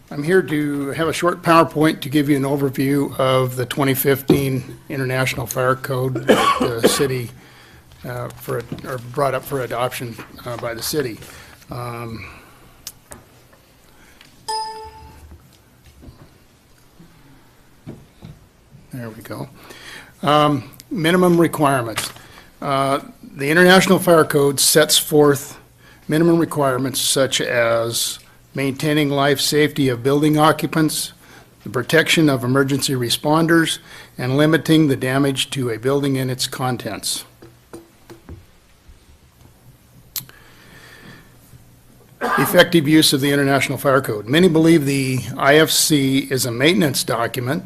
I'm here to have a short PowerPoint to give you an overview of the 2015 International Fire Code that the city brought up for adoption by the city. There we go. Minimum requirements. The International Fire Code sets forth minimum requirements such as maintaining life safety of building occupants, the protection of emergency responders, and limiting the damage to a building and its contents. Effective use of the International Fire Code. Many believe the IFC is a maintenance document,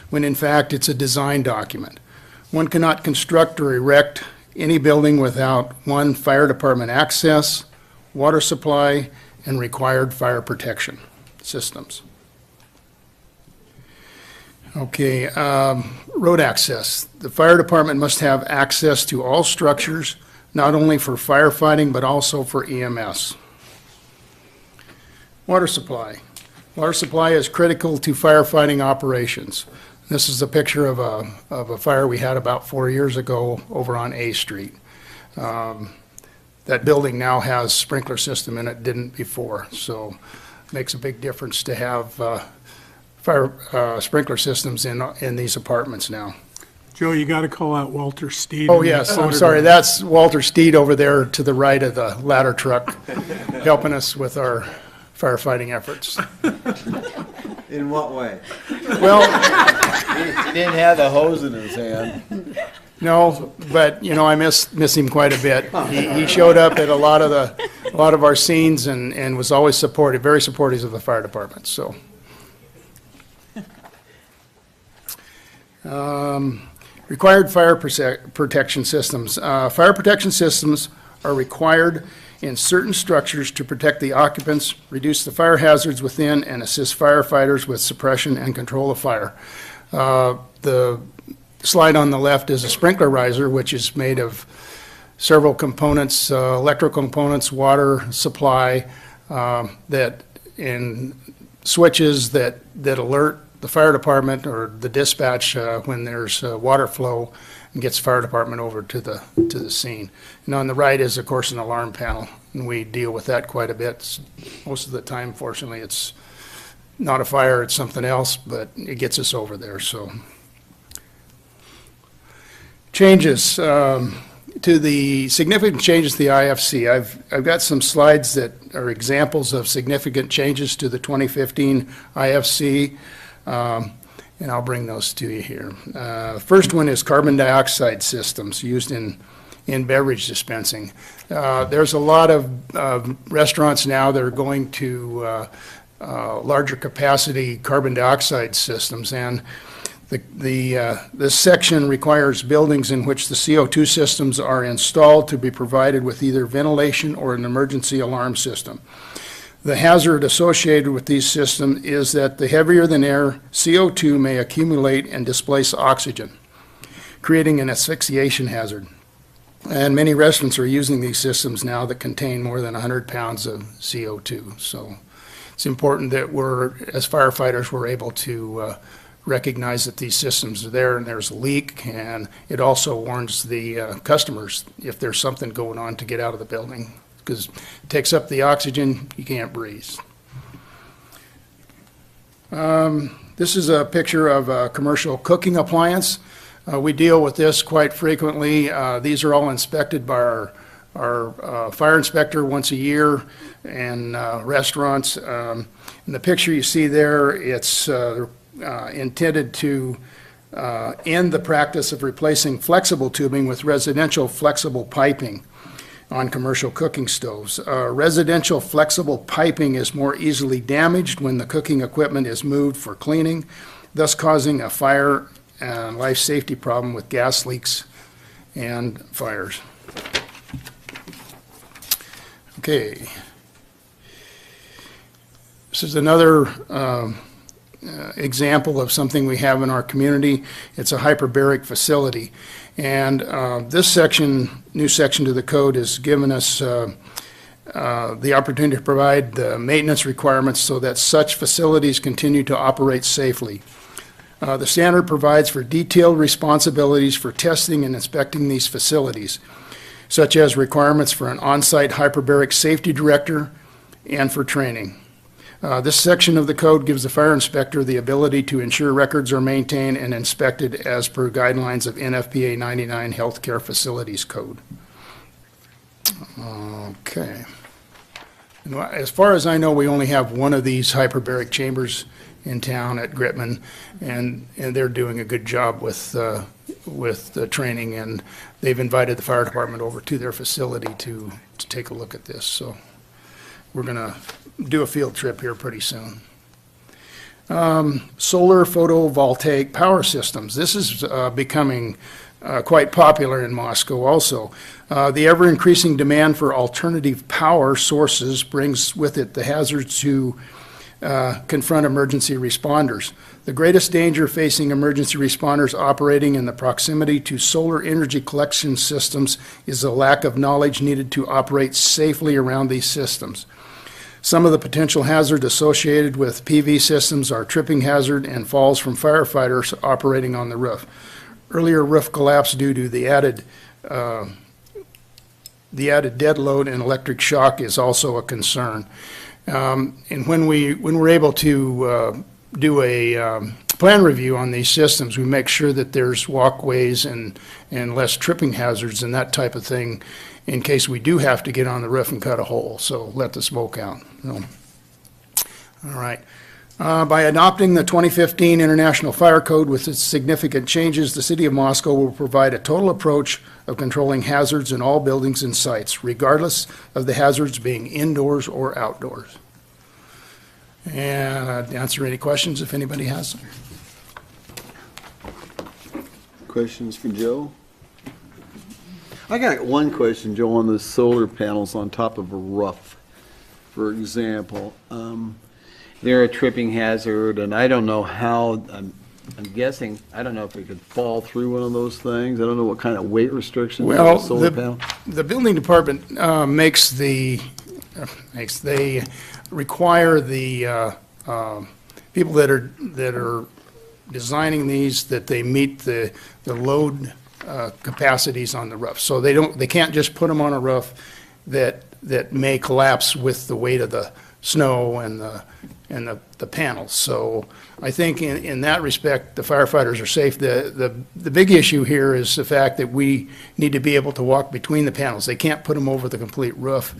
when in fact it's a design document. One cannot construct or erect any building without, one, fire department access, water supply, and required fire protection systems. Okay, road access. The fire department must have access to all structures, not only for firefighting, but also for EMS. Water supply. Water supply is critical to firefighting operations. This is a picture of a fire we had about 4 years ago over on A Street. That building now has sprinkler system in it, didn't before, so it makes a big difference to have fire sprinkler systems in these apartments now. Joe, you got to call out Walter Steed. Oh, yes, I'm sorry, that's Walter Steed over there to the right of the ladder truck, helping us with our firefighting efforts. In what way? Well, He didn't have the hose in his hand. no, but you know, I miss him quite a bit. He showed up at a lot of our scenes and was always supportive, very supportive of the fire department. So, required fire protection systems. Fire protection systems are required in certain structures to protect the occupants, reduce the fire hazards within, and assist firefighters with suppression and control of fire. The slide on the left is a sprinkler riser, which is made of several components, electrical components, water supply, and switches that alert the fire department or the dispatch when there's water flow, and gets fire department over to the scene. And on the right is, of course, an alarm panel, and we deal with that quite a bit. Most of the time, fortunately, it's not a fire, it's something else, but it gets us over there. So, changes to the significant changes to the IFC. I've got some slides that are examples of significant changes to the 2015 IFC. And I'll bring those to you here. First one is carbon dioxide systems used in beverage dispensing. There's a lot of restaurants now that are going to larger capacity carbon dioxide systems, and this section requires buildings in which the CO2 systems are installed to be provided with either ventilation or an emergency alarm system. The hazard associated with these systems is that the heavier than air CO2 may accumulate and displace oxygen, creating an asphyxiation hazard. And many restaurants are using these systems now that contain more than 100 pounds of CO2. So it's important that as firefighters, we're able to recognize that these systems are there and there's a leak, and it also warns the customers if there's something going on to get out of the building, because it takes up the oxygen, you can't breathe. This is a picture of a commercial cooking appliance. We deal with this quite frequently. These are all inspected by our fire inspector once a year in restaurants. In the picture you see there, it's intended to end the practice of replacing flexible tubing with residential flexible piping on commercial cooking stoves. Residential flexible piping is more easily damaged when the cooking equipment is moved for cleaning, thus causing a fire and life safety problem with gas leaks and fires. Okay. This is another example of something we have in our community. It's a hyperbaric facility. And this section, new section to the code, has given us the opportunity to provide the maintenance requirements so that such facilities continue to operate safely. The standard provides for detailed responsibilities for testing and inspecting these facilities, such as requirements for an on-site hyperbaric safety director and for training. This section of the code gives the fire inspector the ability to ensure records are maintained and inspected as per guidelines of NFPA 99 Healthcare Facilities Code. Okay. And as far as I know, we only have one of these hyperbaric chambers in town at Gritman, and they're doing a good job with the training, and they've invited the fire department over to their facility to take a look at this. So we're going to do a field trip here pretty soon. Solar photovoltaic power systems. This is becoming quite popular in Moscow also. The ever-increasing demand for alternative power sources brings with it the hazards to confront emergency responders. The greatest danger facing emergency responders operating in the proximity to solar energy collection systems is the lack of knowledge needed to operate safely around these systems. Some of the potential hazards associated with PV systems are tripping hazard and falls from firefighters operating on the roof. Earlier roof collapse due to the added dead load and electric shock is also a concern. And when we're able to do a plan review on these systems, we make sure that there's walkways and less tripping hazards and that type of thing in case we do have to get on the roof and cut a hole, so let the smoke out. So, all right. By adopting the 2015 International Fire Code with its significant changes, the City of Moscow will provide a total approach of controlling hazards in all buildings and sites, regardless of the hazards being indoors or outdoors. And I'd answer any questions if anybody has them. Questions for Joe? I got one question, Joe, on the solar panels on top of a roof, for example. They're a tripping hazard, and I don't know how, I'm guessing, I don't know if we could fall through one of those things. I don't know what kind of weight restrictions on a solar panel. The building department they require the people that are designing these that they meet the load capacities on the roof. So they can't just put them on a roof that may collapse with the weight of the snow and the panels. So I think in that respect, the firefighters are safe. The big issue here is the fact that we need to be able to walk between the panels. They can't put them over the complete roof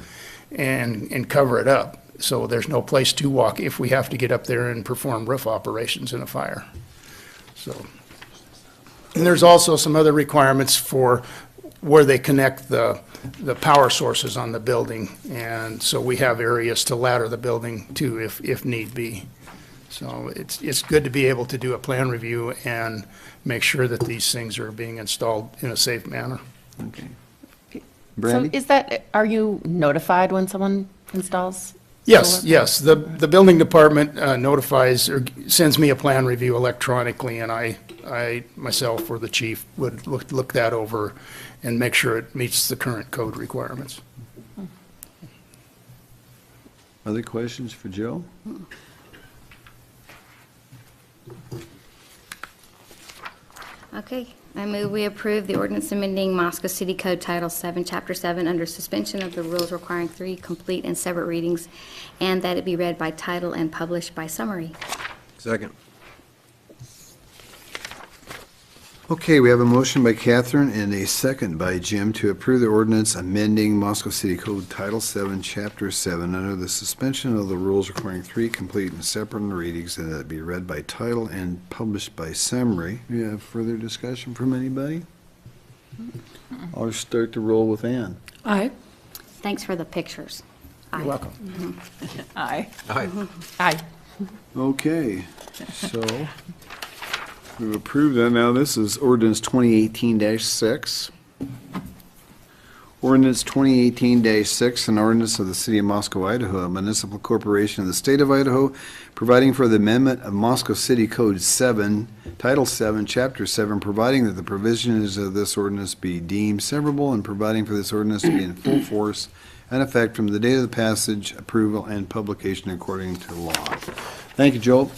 and cover it up. So there's no place to walk if we have to get up there and perform roof operations in a fire. So, and there's also some other requirements for where they connect the power sources on the building, and so we have areas to ladder the building too if need be. So it's good to be able to do a plan review and make sure that these things are being installed in a safe manner. Okay. So are you notified when someone installs? Yes, solar? yes. The building department notifies or sends me a plan review electronically, and I myself or the chief would look that over and make sure it meets the current code requirements. Other questions for Joe? Okay, I move we approve the ordinance amending Moscow City Code Title 7, Chapter 7, under suspension of the rules requiring 3 complete and separate readings, and that it be read by title and published by summary. Second. Okay, we have a motion by Catherine and a second by Jim to approve the ordinance amending Moscow City Code Title 7, Chapter 7, under the suspension of the rules requiring 3 complete and separate readings, and that it be read by title and published by summary. Do you have further discussion from anybody? I'll start the roll with Ann. Aye. Thanks for the pictures. You're welcome. Aye. Aye. Aye. Okay, so we've approved that. Now, this is ordinance 2018-6. Ordinance 2018-6, an ordinance of the City of Moscow, Idaho, a municipal corporation of the State of Idaho, providing for the amendment of Moscow City Code 7, Title 7, Chapter 7, providing that the provisions of this ordinance be deemed severable, and providing for this ordinance to be in full force in effect from the date of the passage, approval, and publication according to law. Thank you, Joel.